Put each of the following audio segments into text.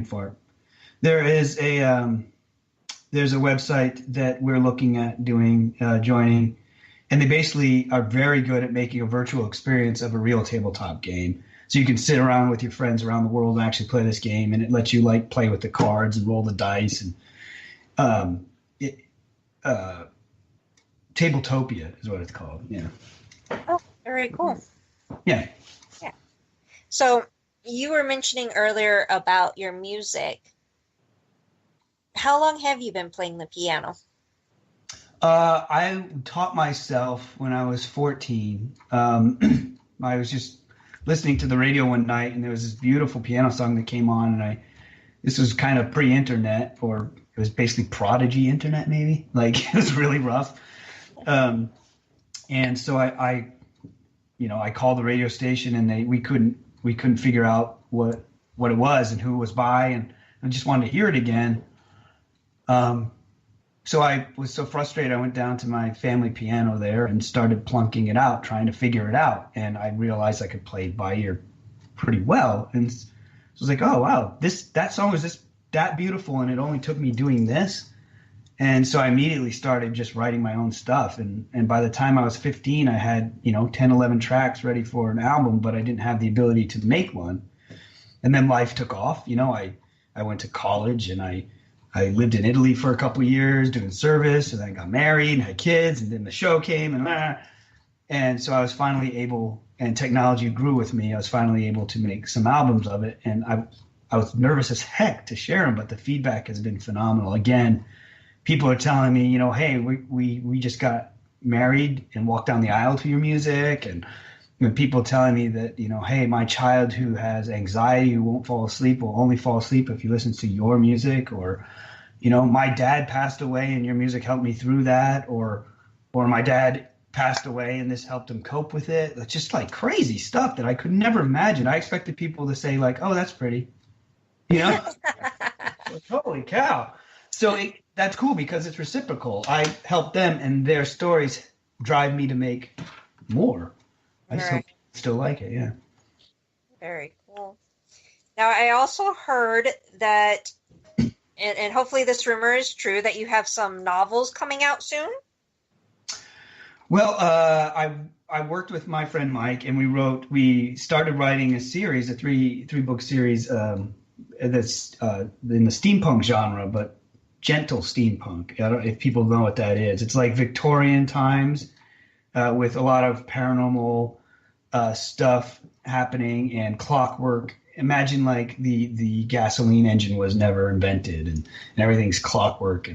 fart. There is there's a website that we're looking at joining, and they basically are very good at making a virtual experience of a real tabletop game. So you can sit around with your friends around the world and actually play this game, and it lets you like play with the cards and roll the dice. And Tabletopia is what it's called. Yeah. Oh, very cool. Yeah. Yeah. So you were mentioning earlier about your music. How long have you been playing the piano? I taught myself when I was 14. I was just listening to the radio one night, and there was this beautiful piano song that came on, and this was kind of pre-internet, or it was basically Prodigy internet, maybe. Like, it was really rough. And so I called the radio station, and we couldn't figure out what it was and who it was by, and I just wanted to hear it again. So I was so frustrated, I went down to my family piano there and started plunking it out, trying to figure it out. And I realized I could play by ear pretty well. And so I was like, oh, wow, that song was that beautiful, and it only took me doing this. And so I immediately started just writing my own stuff. And by the time I was 15, I had, 10, 11 tracks ready for an album, but I didn't have the ability to make one. And then life took off. I went to college, and I lived in Italy for a couple of years doing service, and then I got married and had kids, and then the show came, and so I was finally able, and technology grew with me. I was finally able to make some albums of it, and I was nervous as heck to share them, but the feedback has been phenomenal. Again, people are telling me, hey, we just got married and walked down the aisle to your music, and people telling me that, hey, my child who has anxiety, who won't fall asleep, will only fall asleep if he listens to your music, or my dad passed away and your music helped me through that, or my dad passed away and this helped him cope with it. It's just like crazy stuff that I could never imagine. I expected people to say like, oh, that's pretty, like, holy cow. So that's cool because it's reciprocal. I help them, and their stories drive me to make more. I just hope people still like it, yeah. Very cool. Now, I also heard that, and hopefully this rumor is true, that you have some novels coming out soon? Well, I worked with my friend Mike, and we started writing a series, a three-book series that's in the steampunk genre, but gentle steampunk. I don't know if people know what that is. It's like Victorian times with a lot of paranormal stuff happening and clockwork. Imagine like the gasoline engine was never invented, and everything's clockwork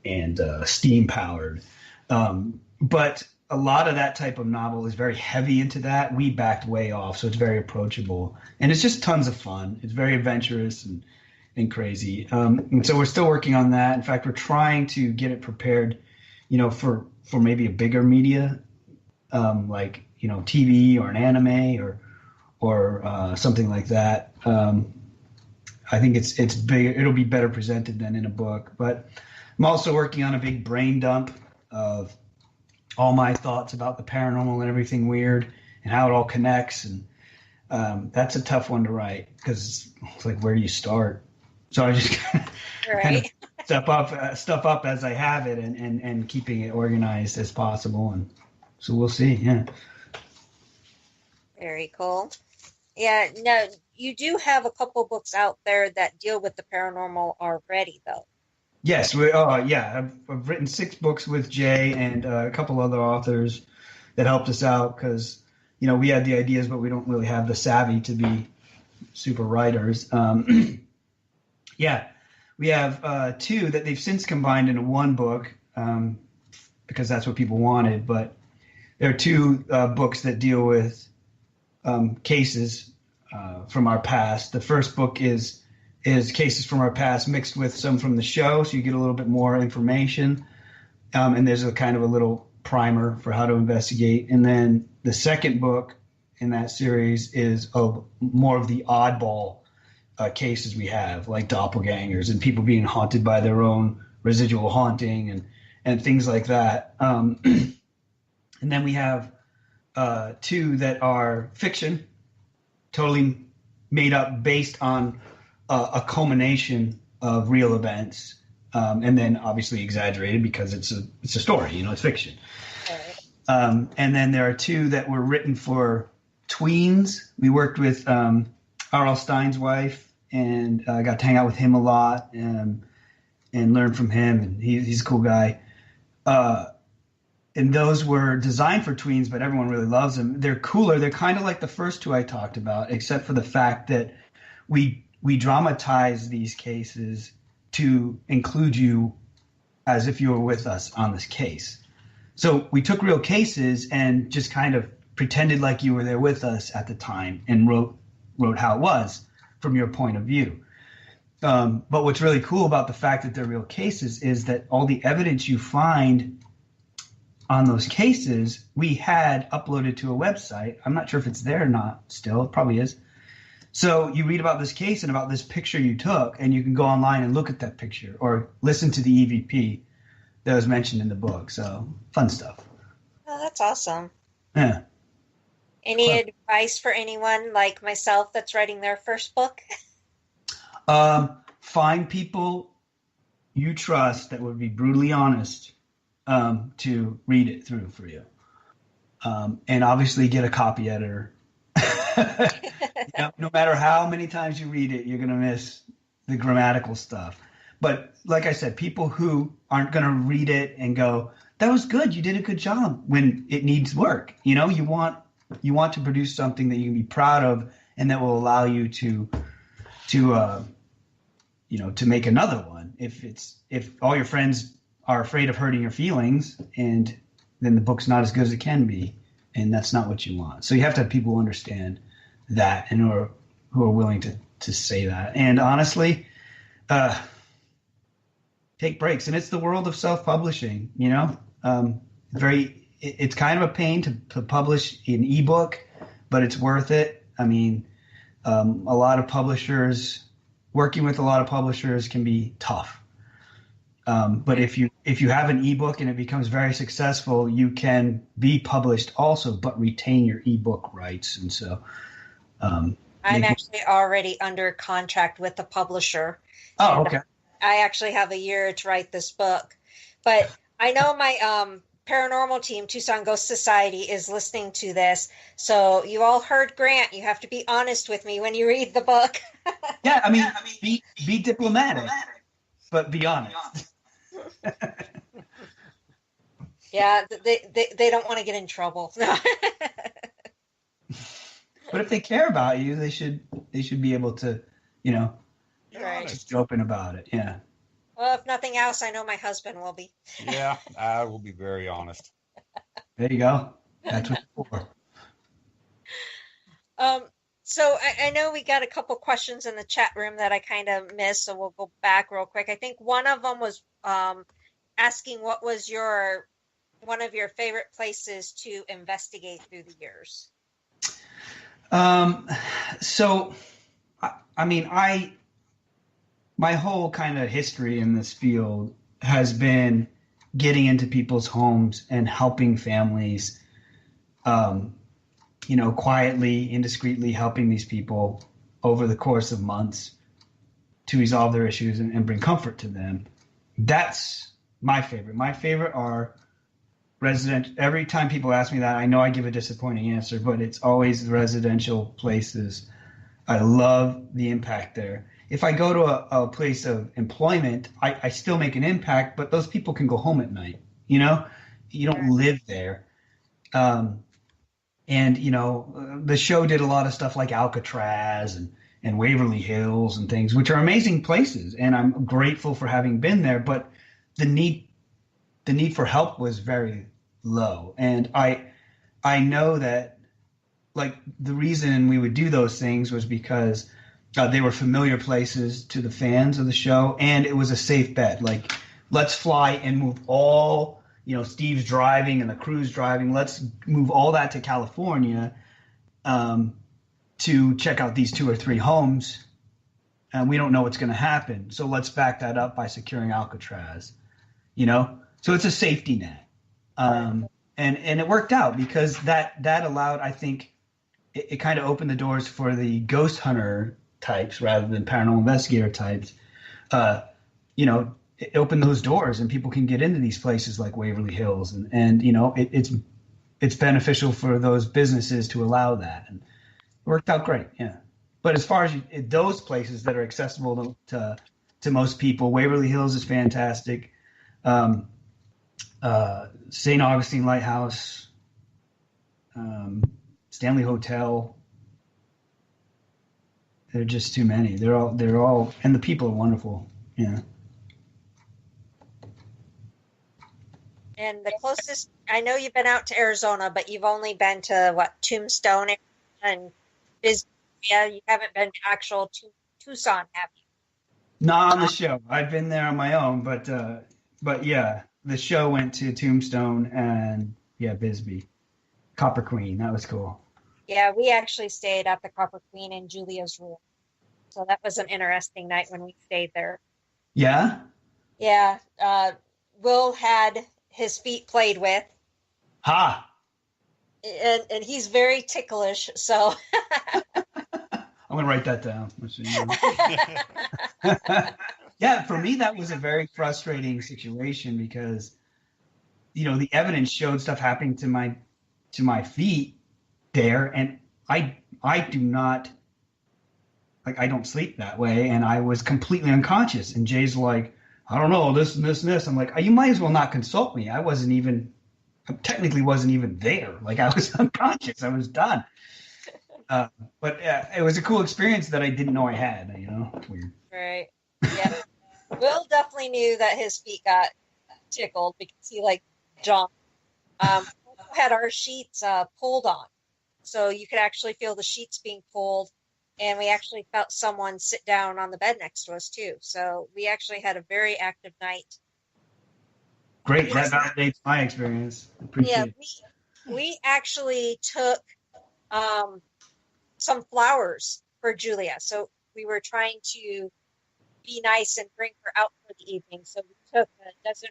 and steam powered. But a lot of that type of novel is very heavy into that. We backed way off, so it's very approachable, and it's just tons of fun. It's very adventurous and crazy. And so we're still working on that. In fact, we're trying to get it prepared, for maybe a bigger media, like TV or an anime or something like that. I think it's big. It'll be better presented than in a book. But I'm also working on a big brain dump of all my thoughts about the paranormal and everything weird and how it all connects. And that's a tough one to write because it's like, where do you start? So I just kind of stuff up as I have it and keeping it organized as possible. And so we'll see. Yeah. Very cool. Yeah. Now, you do have a couple books out there that deal with the paranormal already, though. Yes. I've written 6 books with Jay and a couple other authors that helped us out because, we had the ideas, but we don't really have the savvy to be super writers. Yeah, we have 2 that they've since combined into one book because that's what people wanted. But there are 2 books that deal with cases from our past. The first book is cases from our past mixed with some from the show, so you get a little bit more information. And there's a kind of a little primer for how to investigate. And then the second book in that series is more of the oddball cases we have, like doppelgangers and people being haunted by their own residual haunting and things like that. And then we have 2 that are fiction, totally made up based on a culmination of real events, and then obviously exaggerated because it's a story, it's fiction. Right. And then there are two that were written for tweens. We worked with R.L. Stein's wife, and I got to hang out with him a lot and learn from him, and he's a cool guy. And those were designed for tweens, but everyone really loves them. They're cooler. They're kind of like the first two I talked about, except for the fact that we dramatize these cases to include you as if you were with us on this case. So we took real cases and just kind of pretended like you were there with us at the time and wrote how it was from your point of view. But what's really cool about the fact that they're real cases is that all the evidence you find on those cases, we had uploaded to a website. I'm not sure if it's there or not still. It probably is. So you read about this case and about this picture you took, and you can go online and look at that picture or listen to the EVP that was mentioned in the book. So fun stuff. Oh, that's awesome. Yeah. Any advice for anyone like myself that's writing their first book? Find people you trust that would be brutally honest to read it through for you. And obviously get a copy editor. No matter how many times you read it, you're going to miss the grammatical stuff. But like I said, people who aren't going to read it and go, that was good, you did a good job, when it needs work. You want to produce something that you can be proud of and that will allow you to make another one. If all your friends are afraid of hurting your feelings, and then the book's not as good as it can be, and that's not what you want. So you have to have people who understand that and who are willing to say that. And honestly, take breaks. And it's the world of self-publishing, it's kind of a pain to publish an ebook, but it's worth it. I mean, working with a lot of publishers can be tough. But if you have an ebook and it becomes very successful, you can be published also, but retain your ebook rights. And so, I'm actually already under contract with the publisher. Oh, okay. I actually have a year to write this book, but I know my paranormal team, Tucson Ghost Society, is listening to this. So you all heard Grant. You have to be honest with me when you read the book. Yeah, I mean, be diplomatic, but be honest. Yeah, they don't want to get in trouble. But if they care about you, they should be able to, right, just be open about it. Yeah. Well, if nothing else, I know my husband will be. Yeah, I will be very honest. There you go. That's what it's for. So I know we got a couple questions in the chat room that I kind of missed, so we'll go back real quick. I think one of them was asking what was one of your favorite places to investigate through the years. So, I mean, my whole kind of history in this field has been getting into people's homes and helping families, quietly, indiscreetly helping these people over the course of months to resolve their issues and bring comfort to them. That's my favorite. My favorite are every time people ask me that, I know I give a disappointing answer, but it's always the residential places. I love the impact there. If I go to a place of employment, I still make an impact, but those people can go home at night. You don't live there. The show did a lot of stuff like Alcatraz and Waverly Hills and things, which are amazing places. And I'm grateful for having been there, but the need for help was very low. And I know that, like, the reason we would do those things was because they were familiar places to the fans of the show, and it was a safe bet. Like, let's fly and move all, Steve's driving and the crew's driving. Let's move all that to California to check out these 2 or 3 homes, and we don't know what's going to happen. So let's back that up by securing Alcatraz, So it's a safety net. And it worked out because that allowed, I think, it kind of opened the doors for the ghost hunter types rather than paranormal investigator types, it opened those doors and people can get into these places like Waverly Hills, and it's beneficial for those businesses to allow that, and it worked out great. Yeah. But as far as those places that are accessible to most people, Waverly Hills is fantastic. St. Augustine Lighthouse, Stanley Hotel. There are just too many. They're all, and the people are wonderful. Yeah. And the closest, I know you've been out to Arizona, but you've only been to Tombstone and Bisbee. Yeah, you haven't been to actual Tucson, have you? Not on the show. I've been there on my own, but yeah, the show went to Tombstone and Bisbee, Copper Queen. That was cool. Yeah, we actually stayed at the Copper Queen in Julia's room, so that was an interesting night when we stayed there. Yeah. Yeah. Will had his feet played with. Ha. And he's very ticklish, so. I'm going to write that down. Yeah, for me, that was a very frustrating situation because, the evidence showed stuff happening to my feet there, and I do not, I don't sleep that way, and I was completely unconscious. And Jay's like, I don't know, this and this and this. I'm like, you might as well not consult me. I technically wasn't even there. Like, I was unconscious. I was done. But it was a cool experience that I didn't know I had. It's weird. Right. Yeah. Will definitely knew that his feet got tickled because he jumped. We had our sheets pulled on, so you could actually feel the sheets being pulled, and we actually felt someone sit down on the bed next to us too. So we actually had a very active night. Great. That validates my experience. Appreciate it. We actually took some flowers for Julia. So we were trying to be nice and bring her out for the evening. So we took a dozen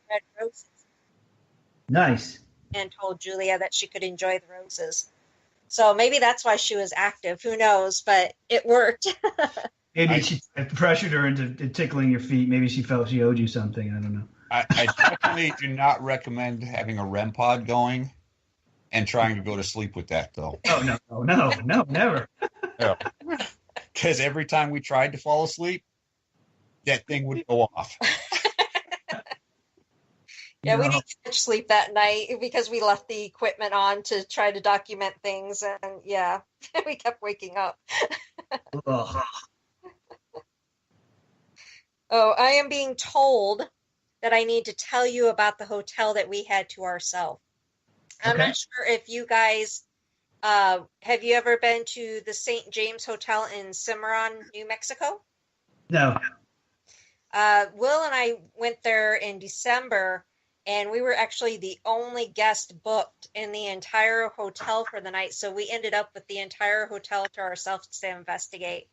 red roses. Nice. And told Julia that she could enjoy the roses. So maybe that's why she was active. Who knows? But it worked. Maybe she pressured her into tickling your feet. Maybe she felt she owed you something. I don't know. I definitely do not recommend having a REM pod going and trying to go to sleep with that, though. Oh, no, never. Because every time we tried to fall asleep, that thing would go off. Yeah, we didn't get much sleep that night because we left the equipment on to try to document things, and yeah, we kept waking up. Oh, I am being told that I need to tell you about the hotel that we had to ourselves. I'm not sure if you guys, have you ever been to the St. James Hotel in Cimarron, New Mexico? No. Will and I went there in December, and we were actually the only guest booked in the entire hotel for the night. So we ended up with the entire hotel to ourselves to investigate.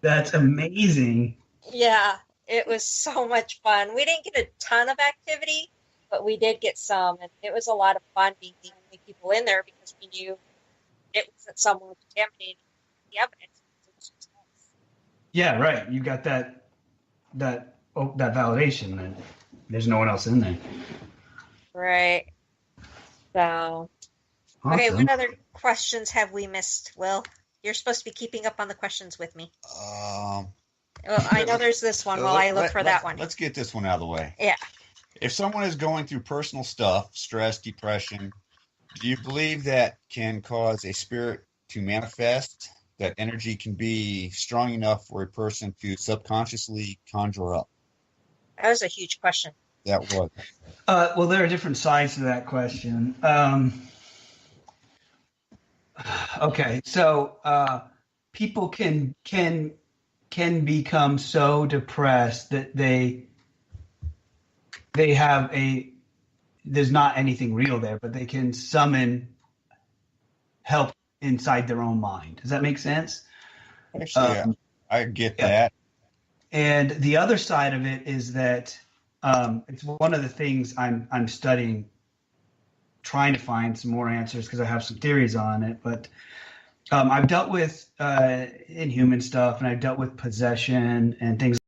That's amazing. Yeah, it was so much fun. We didn't get a ton of activity, but we did get some, and it was a lot of fun being the only people in there because we knew it wasn't someone contaminating the evidence. It was just us. Yeah, right. You got that validation that there's no one else in there. Right. So, awesome. Okay, what other questions have we missed, Will? You're supposed to be keeping up on the questions with me. Well, I know there's this one while I look for that one. Let's get this one out of the way. Yeah. If someone is going through personal stuff, stress, depression, do you believe that can cause a spirit to manifest? That energy can be strong enough for a person to subconsciously conjure up? That was a huge question. That was. Well, there are different sides to that question. Okay, so people can become so depressed that they have there's not anything real there, but they can summon help inside their own mind. Does that make sense? Actually, I get that. And the other side of it is that it's one of the things I'm studying, trying to find some more answers because I have some theories on it. But I've dealt with inhuman stuff, and I've dealt with possession and things